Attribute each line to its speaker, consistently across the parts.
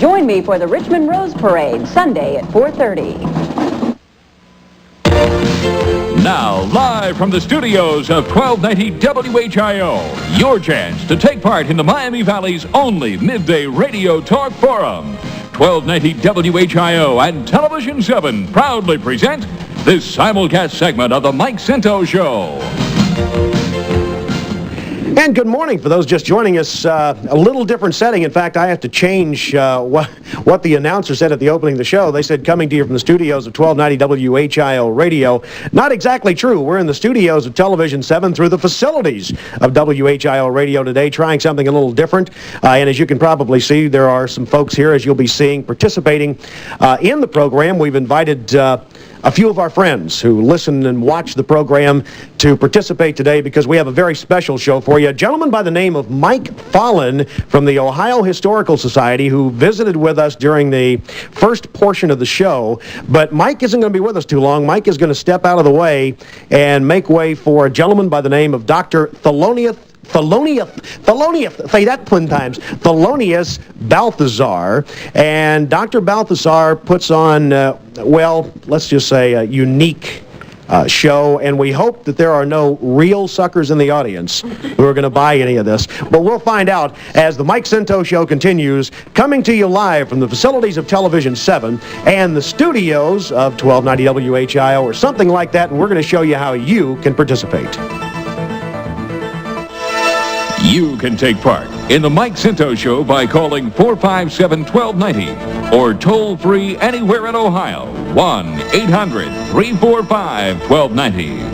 Speaker 1: Join me for the Richmond Rose Parade, Sunday at 4:30.
Speaker 2: Now, live from the studios of 1290 WHIO, your chance to take part in the Miami Valley's only midday radio talk forum. 1290 WHIO and Television 7 proudly present this simulcast segment of the Mike Scinto Show.
Speaker 3: And good morning for those just joining us. A little different setting. In fact, I have to change what the announcer said at the opening of the show. They said coming to you from the studios of 1290 WHIO Radio. Not exactly true. We're in the studios of Television 7 through the facilities of WHIO Radio today, trying something a little different. And as you can probably see, there are some folks here, as you'll be seeing, participating in the program. We've invited a few of our friends who listen and watch the program to participate today because we have a very special show for you. A gentleman by the name of Mike Follen from the Ohio Historical Society who visited with us during the first portion of the show. But Mike isn't going to be with us too long. Mike is going to step out of the way and make way for a gentleman by the name of Dr. Thelonious, say that 20 times, Thelonious Balthazar. And Dr. Balthazar puts on, well, let's just say a unique show, and we hope that there are no real suckers in the audience who are going to buy any of this. But we'll find out as the Mike Scinto Show continues, coming to you live from the facilities of Television 7 and the studios of 1290 WHIO or something like that, and we're going to show you how you can participate.
Speaker 2: You can take part in the Mike Scinto Show by calling 457-1290 or toll-free anywhere in Ohio, 1-800-345-1290.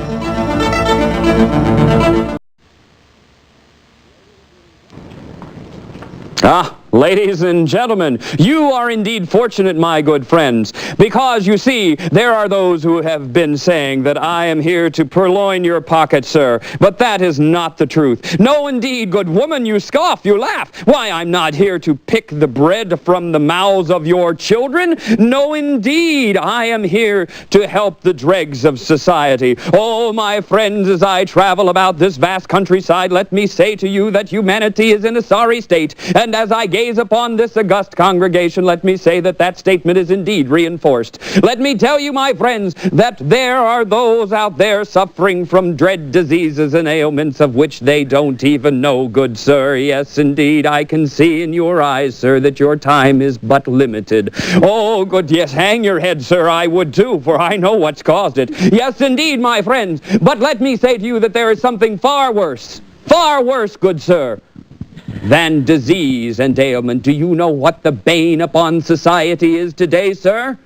Speaker 4: Ladies and gentlemen, you are indeed fortunate, my good friends, because, you see, there are those who have been saying that I am here to purloin your pocket, sir, but that is not the truth. No, indeed, good woman, you scoff, you laugh. Why, I'm not here to pick the bread from the mouths of your children. No, indeed, I am here to help the dregs of society. Oh, my friends, as I travel about this vast countryside, let me say to you that humanity is in a sorry state, and as I gaze upon this august congregation, let me say that that statement is indeed reinforced. Let me tell you, my friends, that there are those out there suffering from dread diseases and ailments of which they don't even know, good sir. Yes, indeed, I can see in your eyes, sir, that your time is but limited. Oh, good, yes, hang your head, sir, I would too, for I know what's caused it. Yes, indeed, my friends, but let me say to you that there is something far worse, good sir, than disease and ailment. Do you know what the bane upon society is today, sir?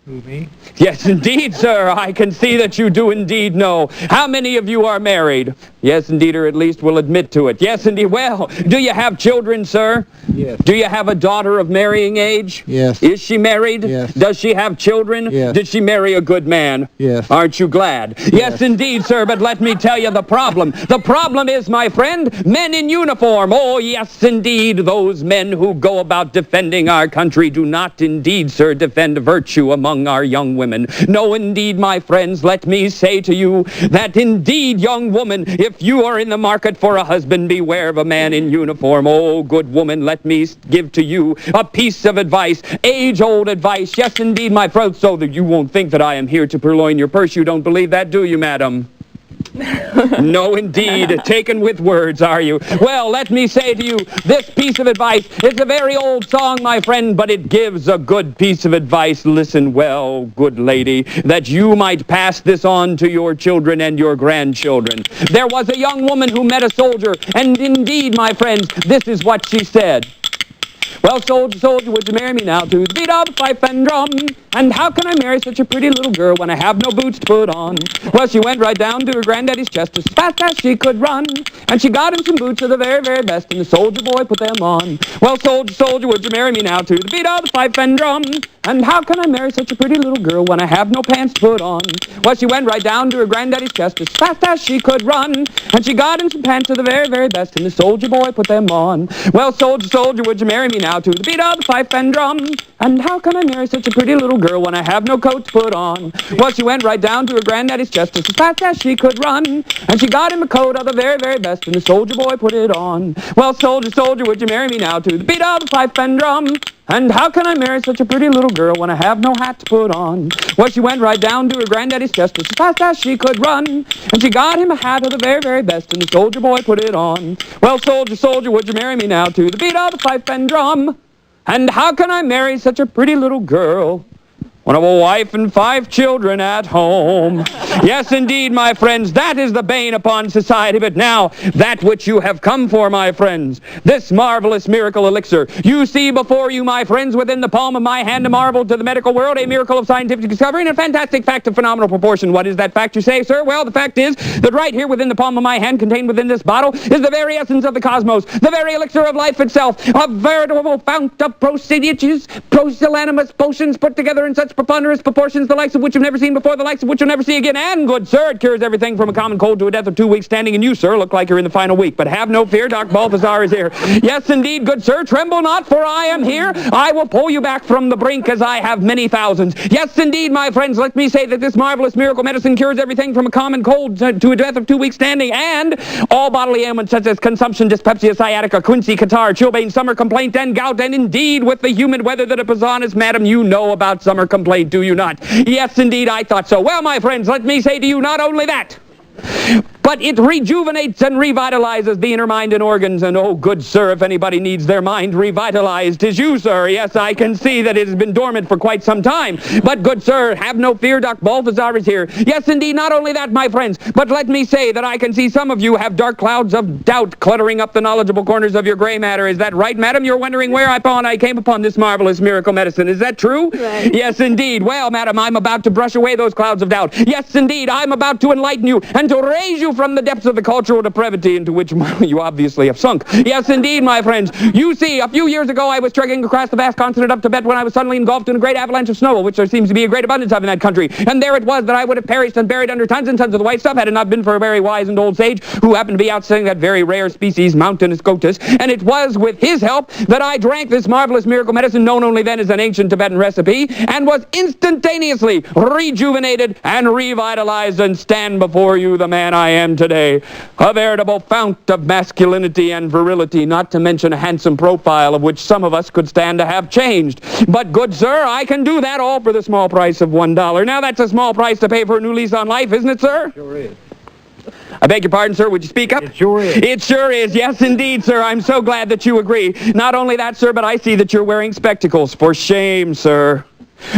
Speaker 5: Who, me?
Speaker 4: Yes, indeed, sir. I can see that you do indeed know. How many of you are married? Yes, indeed, or at least will admit to it. Yes, indeed. Well, do you have children, sir?
Speaker 5: Yes.
Speaker 4: Do you have a daughter of marrying age?
Speaker 5: Yes.
Speaker 4: Is she married?
Speaker 5: Yes.
Speaker 4: Does she have children?
Speaker 5: Yes.
Speaker 4: Did she marry a good man?
Speaker 5: Yes.
Speaker 4: Aren't you glad? Yes, indeed, sir, but let me tell you the problem. The problem is, my friend, men in uniform. Oh, yes, indeed, those men who go about defending our country do not indeed, sir, defend virtue among our young women. No, indeed, my friends, let me say to you that indeed, young woman, if you are in the market for a husband, beware of a man in uniform. Oh, good woman, let me give to you a piece of advice, age-old advice. Yes, indeed, my friend, so that you won't think that I am here to purloin your purse. You don't believe that, do you, madam? No, indeed. Taken with words, are you? Well, let me say to you, this piece of advice is a very old song, my friend, but it gives a good piece of advice. Listen well, good lady, that you might pass this on to your children and your grandchildren. There was a young woman who met a soldier, and indeed, my friends, this is what she said. Well, soldier, soldier, would you marry me now to the beat of the fife and drum? And how can I marry such a pretty little girl when I have no boots to put on? Well, she went right down to her granddaddy's chest as fast as she could run. And she got him some boots of the very, very best, and the soldier boy put them on. Well, soldier, soldier, would you marry me now to the beat of the fife and drum? And how can I marry such a pretty little girl when I have no pants to put on? Well, she went right down to her granddaddy's chest as fast as she could run. And she got him some pants of the very, very best, and the soldier boy put them on. Well, soldier, soldier, would you marry me now to the beat of the fife and drum? And how can I marry such a pretty little girl when I have no coat to put on? Well, she went right down to her granddaddy's chest as fast as she could run. And she got him a coat of the very, very best, and the soldier boy put it on. Well, soldier, soldier, would you marry me now to the beat of the fife and drum? And how can I marry such a pretty little girl when I have no hat to put on? Well, she went right down to her granddaddy's chest as fast as she could run. And she got him a hat of the very, very best, and the soldier boy put it on. Well, soldier, soldier, would you marry me now to the beat of the fife and drum? And how can I marry such a pretty little girl when I have a wife and 5 children at home? Yes, indeed, my friends, that is the bane upon society. But now, that which you have come for, my friends, this marvelous miracle elixir. You see before you, my friends, within the palm of my hand, a marvel to the medical world, a miracle of scientific discovery, and a fantastic fact of phenomenal proportion. What is that fact, you say, sir? Well, the fact is that right here within the palm of my hand, contained within this bottle, is the very essence of the cosmos, the very elixir of life itself, a veritable fount of procedures, pusillanimous potions put together in such preponderous proportions, the likes of which you've never seen before, the likes of which you'll never see again. And, good sir, it cures everything from a common cold to a death of 2 weeks standing, and you, sir, look like you're in the final week. But have no fear, Doc Balthazar is here. Yes, indeed, good sir, tremble not, for I am here. I will pull you back from the brink, as I have many thousands. Yes, indeed, my friends, let me say that this marvelous miracle medicine cures everything from a common cold to a death of 2 weeks standing, and all bodily ailments such as consumption, dyspepsia, sciatica, quinsy, catarrh, chilblain, summer complaint, and gout. And indeed, with the humid weather that is on us, madam, you know about summer complaint, do you not? Yes, indeed, I thought so. Well, my friends, let me say to you not only that, but it rejuvenates and revitalizes the inner mind and organs. And oh, good sir, if anybody needs their mind revitalized, 'tis you, sir. Yes, I can see that it has been dormant for quite some time. But good sir, have no fear, Doc Balthazar is here. Yes, indeed, not only that, my friends, but let me say that I can see some of you have dark clouds of doubt cluttering up the knowledgeable corners of your gray matter. Is that right, madam? You're wondering where I came upon this marvelous miracle medicine. Is that true?
Speaker 5: Right.
Speaker 4: Yes, indeed. Well, madam, I'm about to brush away those clouds of doubt. Yes, indeed, I'm about to enlighten you and to raise you from the depths of the cultural depravity into which you obviously have sunk. Yes, indeed, my friends. You see, a few years ago, I was trekking across the vast continent of Tibet when I was suddenly engulfed in a great avalanche of snow, which there seems to be a great abundance of in that country. And there it was that I would have perished and buried under tons and tons of the white stuff had it not been for a very wise and old sage who happened to be out selling that very rare species, mountainous gotus. And it was with his help that I drank this marvelous miracle medicine, known only then as an ancient Tibetan recipe, and was instantaneously rejuvenated and revitalized, and stand before you the man I am today. A veritable fount of masculinity and virility, not to mention a handsome profile of which some of us could stand to have changed. But, good sir, I can do that all for the small price of $1. Now, that's a small price to pay for a new lease on life, isn't it, sir?
Speaker 3: Sure is.
Speaker 4: I beg your pardon, sir. Would you speak up?
Speaker 3: It sure is.
Speaker 4: It sure is. Yes, indeed, sir. I'm so glad that you agree. Not only that, sir, but I see that you're wearing spectacles. For shame, sir.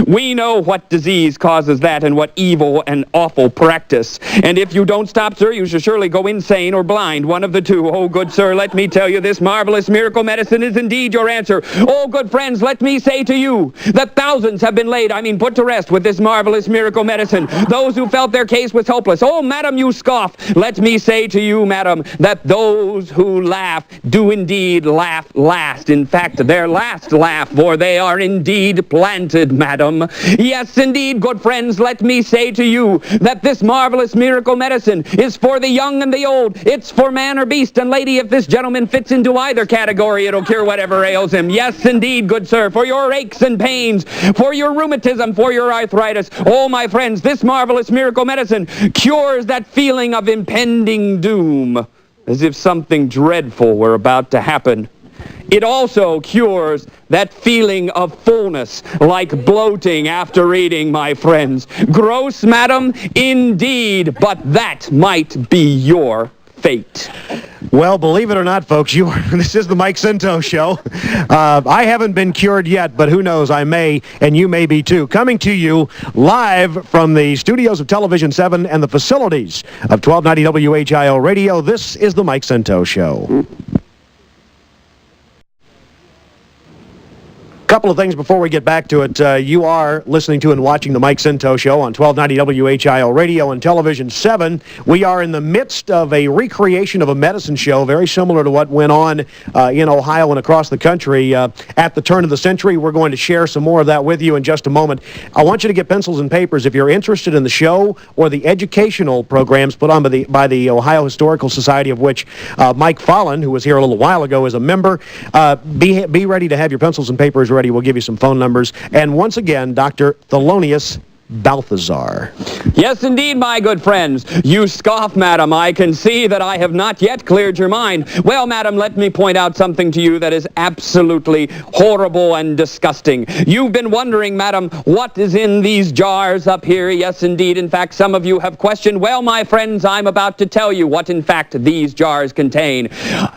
Speaker 4: We know what disease causes that and what evil and awful practice. And if you don't stop, sir, you shall surely go insane or blind, one of the two. Oh, good sir, let me tell you, this marvelous miracle medicine is indeed your answer. Oh, good friends, let me say to you that thousands have been put to rest with this marvelous miracle medicine. Those who felt their case was hopeless. Oh, madam, you scoff. Let me say to you, madam, that those who laugh do indeed laugh last. In fact, their last laugh, for they are indeed planted, madam. Yes, indeed, good friends, let me say to you that this marvelous miracle medicine is for the young and the old. It's for man or beast, and lady, if this gentleman fits into either category, it'll cure whatever ails him. Yes, indeed, good sir, for your aches and pains, for your rheumatism, for your arthritis. Oh, my friends, this marvelous miracle medicine cures that feeling of impending doom, as if something dreadful were about to happen. It also cures that feeling of fullness, like bloating after eating, my friends. Gross, madam? Indeed, but that might be your fate.
Speaker 3: Well, believe it or not, folks, this is the Mike Scinto Show. I haven't been cured yet, but who knows, I may, and you may be too. Coming to you live from the studios of Television 7 and the facilities of 1290 WHIO Radio, this is the Mike Scinto Show. Couple of things before we get back to it. You are listening to and watching the Mike Scinto Show on 1290 WHIO Radio and Television 7. We are in the midst of a recreation of a medicine show, very similar to what went on in Ohio and across the country at the turn of the century. We're going to share some more of that with you in just a moment. I want you to get pencils and papers if you're interested in the show or the educational programs put on by the Ohio Historical Society, of which Mike Follen, who was here a little while ago, is a member. Be ready to have your pencils and papers ready. We'll give you some phone numbers. And once again, Dr. Thelonious Balthazar.
Speaker 4: Yes, indeed, my good friends. You scoff, madam. I can see that I have not yet cleared your mind. Well, madam, let me point out something to you that is absolutely horrible and disgusting. You've been wondering, madam, what is in these jars up here? Yes, indeed. In fact, some of you have questioned. Well, my friends, I'm about to tell you what, in fact, these jars contain.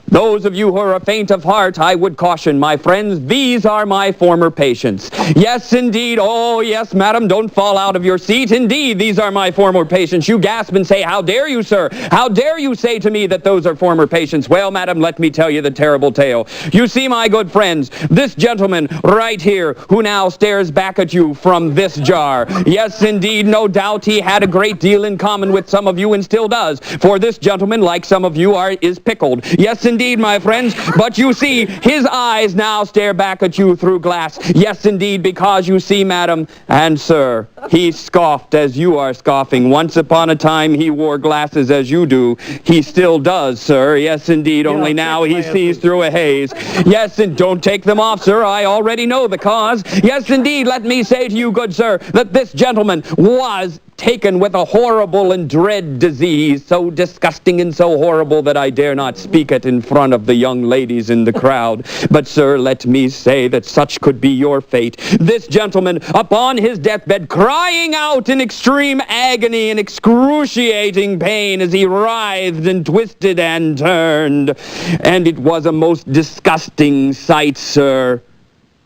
Speaker 4: Those of you who are faint of heart, I would caution, my friends, these are my former patients. Yes, indeed. Oh, yes, madam, don't fall out of your seat. Indeed, these are my former patients. You gasp and say, how dare you, sir? How dare you say to me that those are former patients? Well, madam, let me tell you the terrible tale. You see, my good friends, this gentleman right here who now stares back at you from this jar. Yes, indeed, no doubt he had a great deal in common with some of you and still does. For this gentleman, like some of you, is pickled. Yes, indeed, my friends, but you see, his eyes now stare back at you through glass. Yes, indeed, because you see, madam and sir, he scoffed as you are scoffing. Once upon a time, he wore glasses as you do. He still does, sir. Yes, indeed, only now he sees through a haze. Yes, and don't take them off, sir. I already know the cause. Yes, indeed, let me say to you, good sir, that this gentleman was taken with a horrible and dread disease, so disgusting and so horrible that I dare not speak it in front of the young ladies in the crowd. But, sir, let me say that such could be your fate. This gentleman, upon his deathbed, crying out in extreme agony and excruciating pain as he writhed and twisted and turned. And it was a most disgusting sight, sir.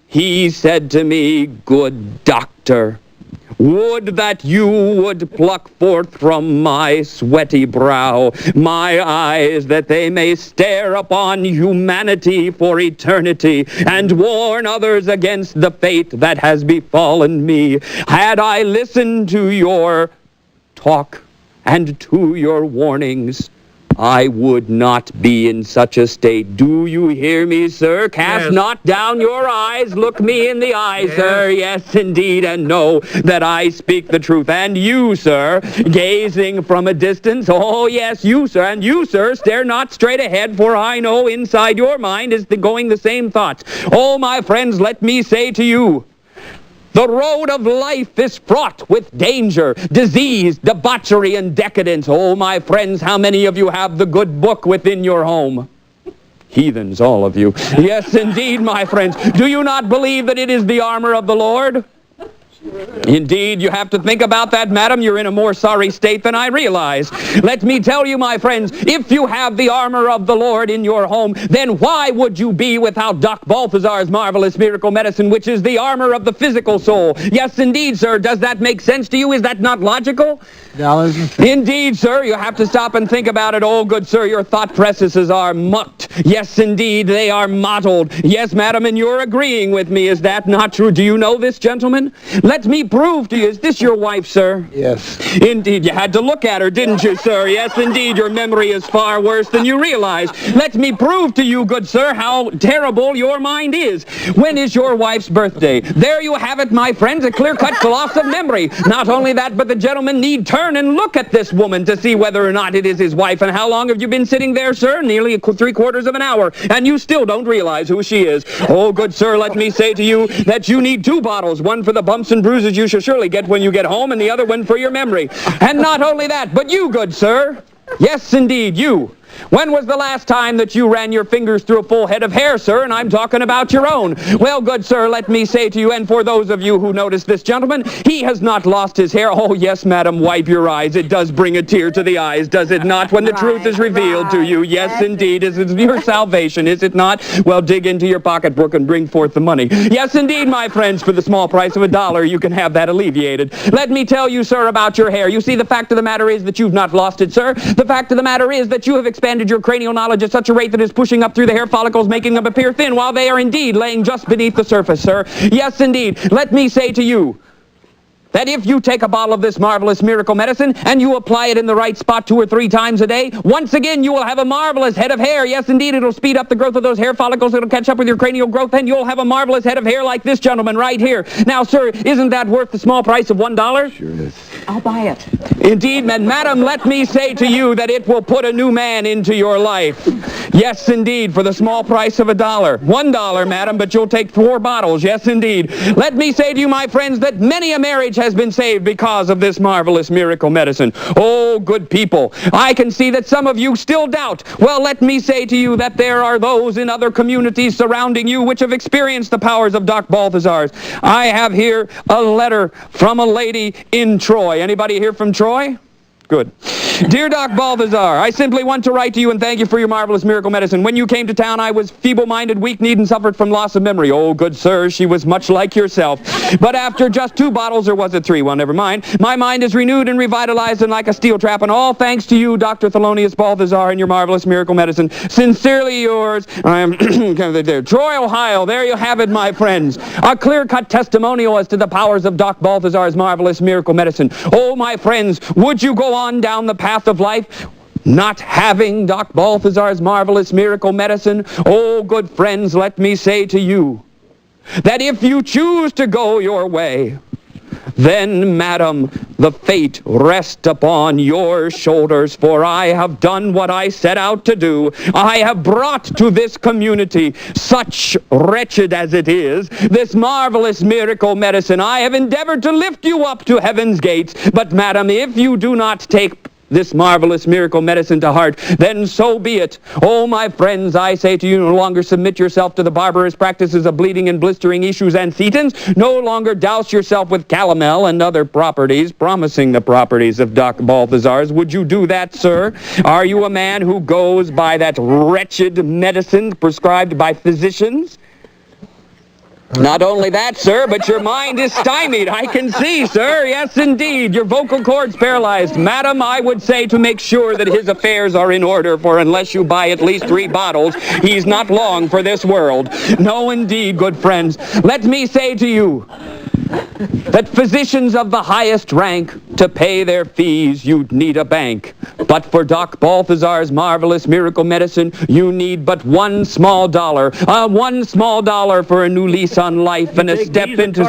Speaker 4: He said to me, good doctor, would that you would pluck forth from my sweaty brow my eyes, that they may stare upon humanity for eternity, and warn others against the fate that has befallen me. Had I listened to your talk and to your warnings, I would not be in such a state. Do you hear me, sir? Cast not down your eyes. Look me in the eyes, sir. Yes, indeed, and know that I speak the truth. And you, sir, gazing from a distance, oh, yes, you, sir, and you, sir, stare not straight ahead, for I know inside your mind is going the same thoughts. Oh, my friends, let me say to you, the road of life is fraught with danger, disease, debauchery, and decadence. Oh, my friends, how many of you have the good book within your home? Heathens, all of you. Yes, indeed, my friends. Do you not believe that it is the armor of the Lord? Indeed, you have to think about that, madam. You're in a more sorry state than I realize. Let me tell you, my friends, if you have the armor of the Lord in your home, then why would you be without Doc Balthazar's marvelous miracle medicine, which is the armor of the physical soul? Yes, indeed, sir. Does that make sense to you? Is that not logical? Indeed, sir. You have to stop and think about it. Oh, good sir, your thought processes are mucked. Yes, indeed, they are mottled. Yes, madam, and you're agreeing with me. Is that not true? Do you know this gentleman? Let me prove to you. Is this your wife, sir? Yes. Indeed, you had to look at her, didn't you, sir? Yes, indeed, your memory is far worse than you realize. Let me prove to you, good sir, how terrible your mind is. When is your wife's birthday? There you have it, my friends, a clear-cut loss of memory. Not only that, but the gentleman need turn and look at this woman to see whether or not it is his wife. And how long have you been sitting there, sir? Nearly 3/4 of an hour. And you still don't realize who she is. Oh, good sir, let me say to you that you need 2 bottles. One for the bumps and bruises you shall surely get when you get home, and the other one for your memory. And not only that, but you, good sir. Yes, indeed, you. When was the last time that you ran your fingers through a full head of hair, sir? And I'm talking about your own. Well, good sir, let me say to you, and for those of you who notice this gentleman, he has not lost his hair. Oh, yes, madam, wipe your eyes. It does bring a tear to the eyes, does it not, when the truth is revealed to you? Yes, indeed. Is it your salvation, is it not? Well, dig into your pocketbook and bring forth the money. Yes, indeed, my friends, for the small price of $1, you can have that alleviated. Let me tell you, sir, about your hair. You see, the fact of the matter is that you've not lost it, sir. The fact of the matter is that you have expanded your cranial knowledge at such a rate that it's pushing up through the hair follicles, making them appear thin, while they are indeed laying just beneath the surface, sir. Yes, indeed. Let me say to you that if you take a bottle of this marvelous miracle medicine and you apply it in the right spot 2 or 3 times a day, once again you will have a marvelous head of hair. Yes, indeed, it'll speed up the growth of those hair follicles. It'll catch up with your cranial growth, and you'll have a marvelous head of hair like this gentleman right here. Now, sir, isn't that worth the small price of $1?
Speaker 5: Sure is.
Speaker 1: I'll buy it.
Speaker 4: Indeed, madam, let me say to you that it will put a new man into your life. Yes, indeed, for the small price of $1. $1, madam, but you'll take 4 bottles. Yes, indeed. Let me say to you, my friends, that many a marriage has been saved because of this marvelous miracle medicine. Oh, good people, I can see that some of you still doubt. Well, let me say to you that there are those in other communities surrounding you which have experienced the powers of Doc Balthazar's. I have here a letter from a lady in Troy. Anybody here from Troy? Good. Dear Doc Balthazar, I simply want to write to you and thank you for your marvelous miracle medicine. When you came to town, I was feeble-minded, weak-kneed, and suffered from loss of memory. Oh, good sir, she was much like yourself. But after just 2 bottles, or was it 3? Well, never mind. My mind is renewed and revitalized and like a steel trap, and all thanks to you, Dr. Thelonious Balthazar, and your marvelous miracle medicine. Sincerely yours, I am Troy, Ohio. There you have it, my friends. A clear-cut testimonial as to the powers of Doc Balthazar's marvelous miracle medicine. Oh, my friends, would you go on down the path of life not having Doc Balthazar's marvelous miracle medicine? Oh, good friends, let me say to you that if you choose to go your way, then, madam, the fate rests upon your shoulders, for I have done what I set out to do. I have brought to this community, such wretched as it is, this marvelous miracle medicine. I have endeavored to lift you up to heaven's gates, but, madam, if you do not take this marvelous miracle medicine to heart, then so be it. Oh, my friends, I say to you, no longer submit yourself to the barbarous practices of bleeding and blistering issues and setons. No longer douse yourself with calomel and other properties, promising the properties of Doc Balthazar's. Would you do that, sir? Are you a man who goes by that wretched medicine prescribed by physicians? Not only that, sir, but your mind is stymied. I can see, sir. Yes, indeed. Your vocal cords paralyzed. Madam, I would say to make sure that his affairs are in order, for unless you buy at least 3 bottles, he's not long for this world. No, indeed, good friends. Let me say to you that physicians of the highest rank, to pay their fees, you'd need a bank. But for Doc Balthazar's marvelous miracle medicine, you need but $1 small. $1 small for a new lease on life and a step into...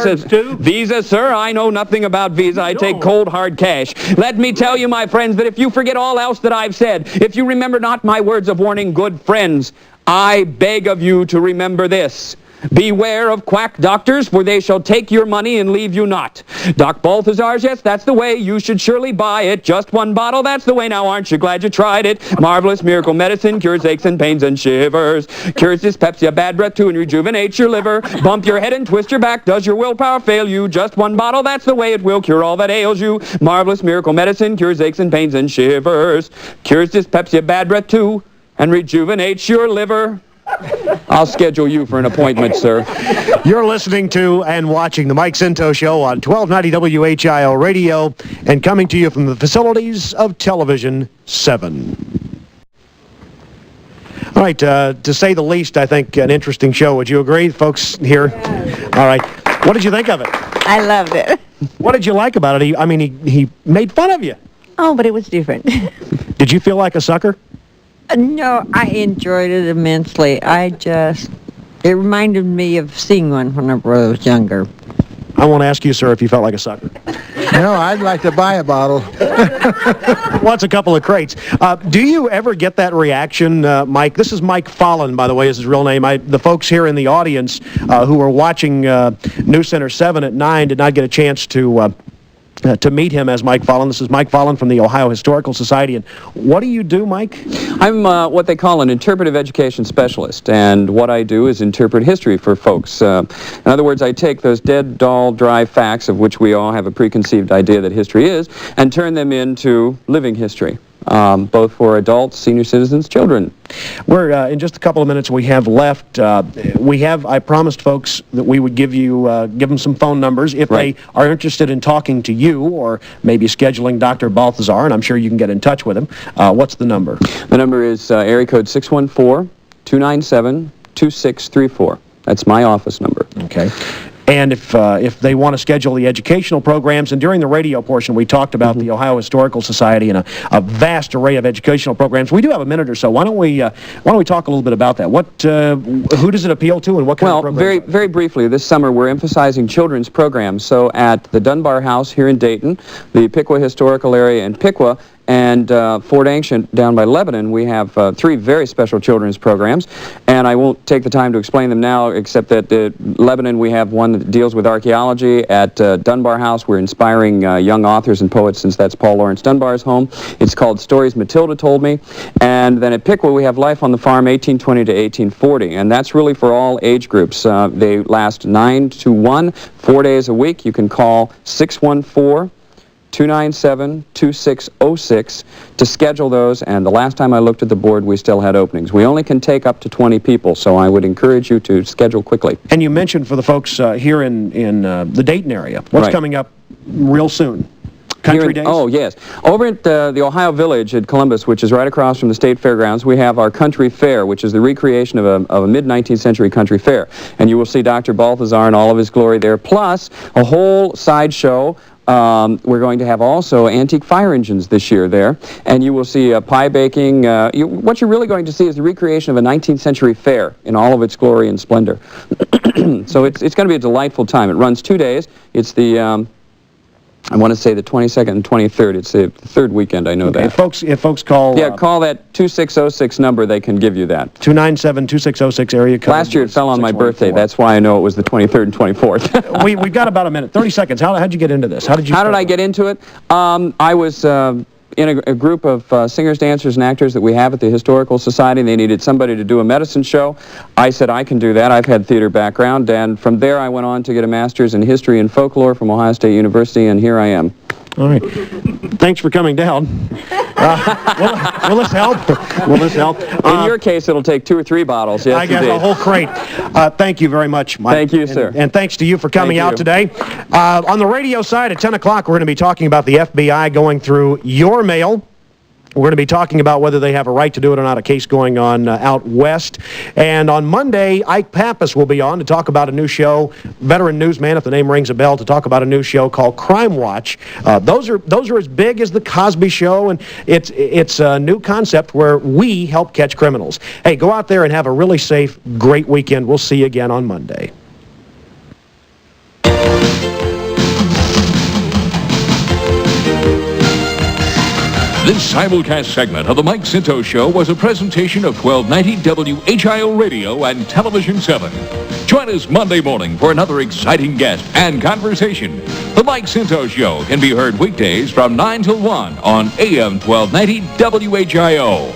Speaker 4: Visa, sir? I know nothing about Visa. I take cold, hard cash. Let me tell you, my friends, that if you forget all else that I've said, if you remember not my words of warning, good friends, I beg of you to remember this. Beware of quack doctors, for they shall take your money and leave you not. Doc Balthazar's, yes, that's the way. You should surely buy it. Just 1 bottle, that's the way. Now, aren't you glad you tried it? Marvelous miracle medicine, cures aches and pains and shivers. Cures dyspepsia, bad breath too, and rejuvenates your liver. Bump your head and twist your back. Does your willpower fail you? Just 1 bottle, that's the way. It will cure all that ails you. Marvelous miracle medicine, cures aches and pains and shivers. Cures dyspepsia, bad breath too, and rejuvenates your liver. I'll schedule you for an appointment, sir.
Speaker 3: You're listening to and watching the Mike Scinto Show on 1290 WHIO Radio and coming to you from the facilities of Television 7. All right, to say the least, I think an interesting show. Would you agree, folks here? Yeah. All right. What did you think of it?
Speaker 5: I loved it.
Speaker 3: What did you like about it? He made fun of you.
Speaker 5: Oh, but it was different.
Speaker 3: Did you feel like a sucker?
Speaker 5: No, I enjoyed it immensely. It reminded me of seeing one when I was younger.
Speaker 3: I won't ask you, sir, if you felt like a sucker.
Speaker 6: No, I'd like to buy a bottle.
Speaker 3: Wants a couple of crates. Do you ever get that reaction, Mike? This is Mike Fallon, by the way, is his real name. The folks here in the audience who were watching News Center 7 at 9 did not get a chance to meet him as Mike Fallon. This is Mike Fallon from the Ohio Historical Society. And what do you do, Mike?
Speaker 4: I'm what they call an interpretive education specialist, and what I do is interpret history for folks. In other words, I take those dead, dull, dry facts of which we all have a preconceived idea that history is, and turn them into living history. Both for adults, senior citizens, children.
Speaker 3: We're in just a couple of minutes we have left. I promised folks that we would give them some phone numbers if they are interested in talking to you or maybe scheduling Dr. Balthazar, and I'm sure you can get in touch with him. What's the number?
Speaker 4: The number is area code 614-297-2634. That's my office number.
Speaker 3: Okay. And if they want to schedule the educational programs, and during the radio portion, we talked about the Ohio Historical Society and a vast array of educational programs. We do have a minute or so. Why don't we talk a little bit about that? Who does it appeal to, and what kind of programs?
Speaker 4: Very briefly, this summer we're emphasizing children's programs. So at the Dunbar House here in Dayton, the Piqua Historical Area in Piqua, and Fort Ancient down by Lebanon, we have 3 very special children's programs, and I won't take the time to explain them now, except that Lebanon, we have one that deals with archaeology. At Dunbar House, we're inspiring young authors and poets, since that's Paul Laurence Dunbar's home. It's called Stories Matilda Told Me. And then at Piqua, we have Life on the Farm, 1820 to 1840, and that's really for all age groups. They last 9 to 1, 4 days a week. You can call 614-297-2606 to schedule those, and the last time I looked at the board, we still had openings. We only can take up to 20 people, so I would encourage you to schedule quickly.
Speaker 3: And you mentioned for the folks here in the Dayton area, what's coming up real soon? Country Days?
Speaker 4: Oh, yes. Over at the Ohio Village at Columbus, which is right across from the State Fairgrounds, we have our Country Fair, which is the recreation of a mid-19th century country fair. And you will see Dr. Balthazar in all of his glory there, plus a whole sideshow. We're going to have also antique fire engines this year there, and you will see pie baking. What you're really going to see is the recreation of a 19th century fair in all of its glory and splendor. So it's going to be a delightful time. It runs 2 days. It's the I want to say the 22nd and 23rd. It's the third weekend, I know that.
Speaker 3: If folks call...
Speaker 4: Yeah, call that 2606 number. They can give you that.
Speaker 3: 297-2606 area code.
Speaker 4: Last year it fell on my birthday. That's why I know it was the 23rd and 24th.
Speaker 3: We've got about a minute. 30 seconds. How'd you get into this? How did I
Speaker 4: get into it? I was... in a group of singers, dancers, and actors that we have at the Historical Society. They needed somebody to do a medicine show. I said, I can do that. I've had theater background, and from there I went on to get a master's in history and folklore from Ohio State University, and here I am.
Speaker 3: All right. Thanks for coming down. Will this help? Will this help?
Speaker 4: In your case, it'll take 2 or 3 bottles. Yes,
Speaker 3: I guess
Speaker 4: indeed.
Speaker 3: a whole crate. Thank you very much, Mike.
Speaker 4: Thank you, sir.
Speaker 3: And thanks to you for coming out today. On the radio side, at 10 o'clock, we're going to be talking about the FBI going through your mail. We're going to be talking about whether they have a right to do it or not, a case going on out west. And on Monday, Ike Pappas will be on to talk about a new show, veteran newsman, if the name rings a bell, to talk about a new show called Crime Watch. Those are as big as the Cosby Show, and it's a new concept where we help catch criminals. Hey, go out there and have a really safe, great weekend. We'll see you again on Monday.
Speaker 2: This simulcast segment of the Mike Scinto Show was a presentation of 1290 WHIO Radio and Television 7. Join us Monday morning for another exciting guest and conversation. The Mike Scinto Show can be heard weekdays from 9 till 1 on AM 1290 WHIO.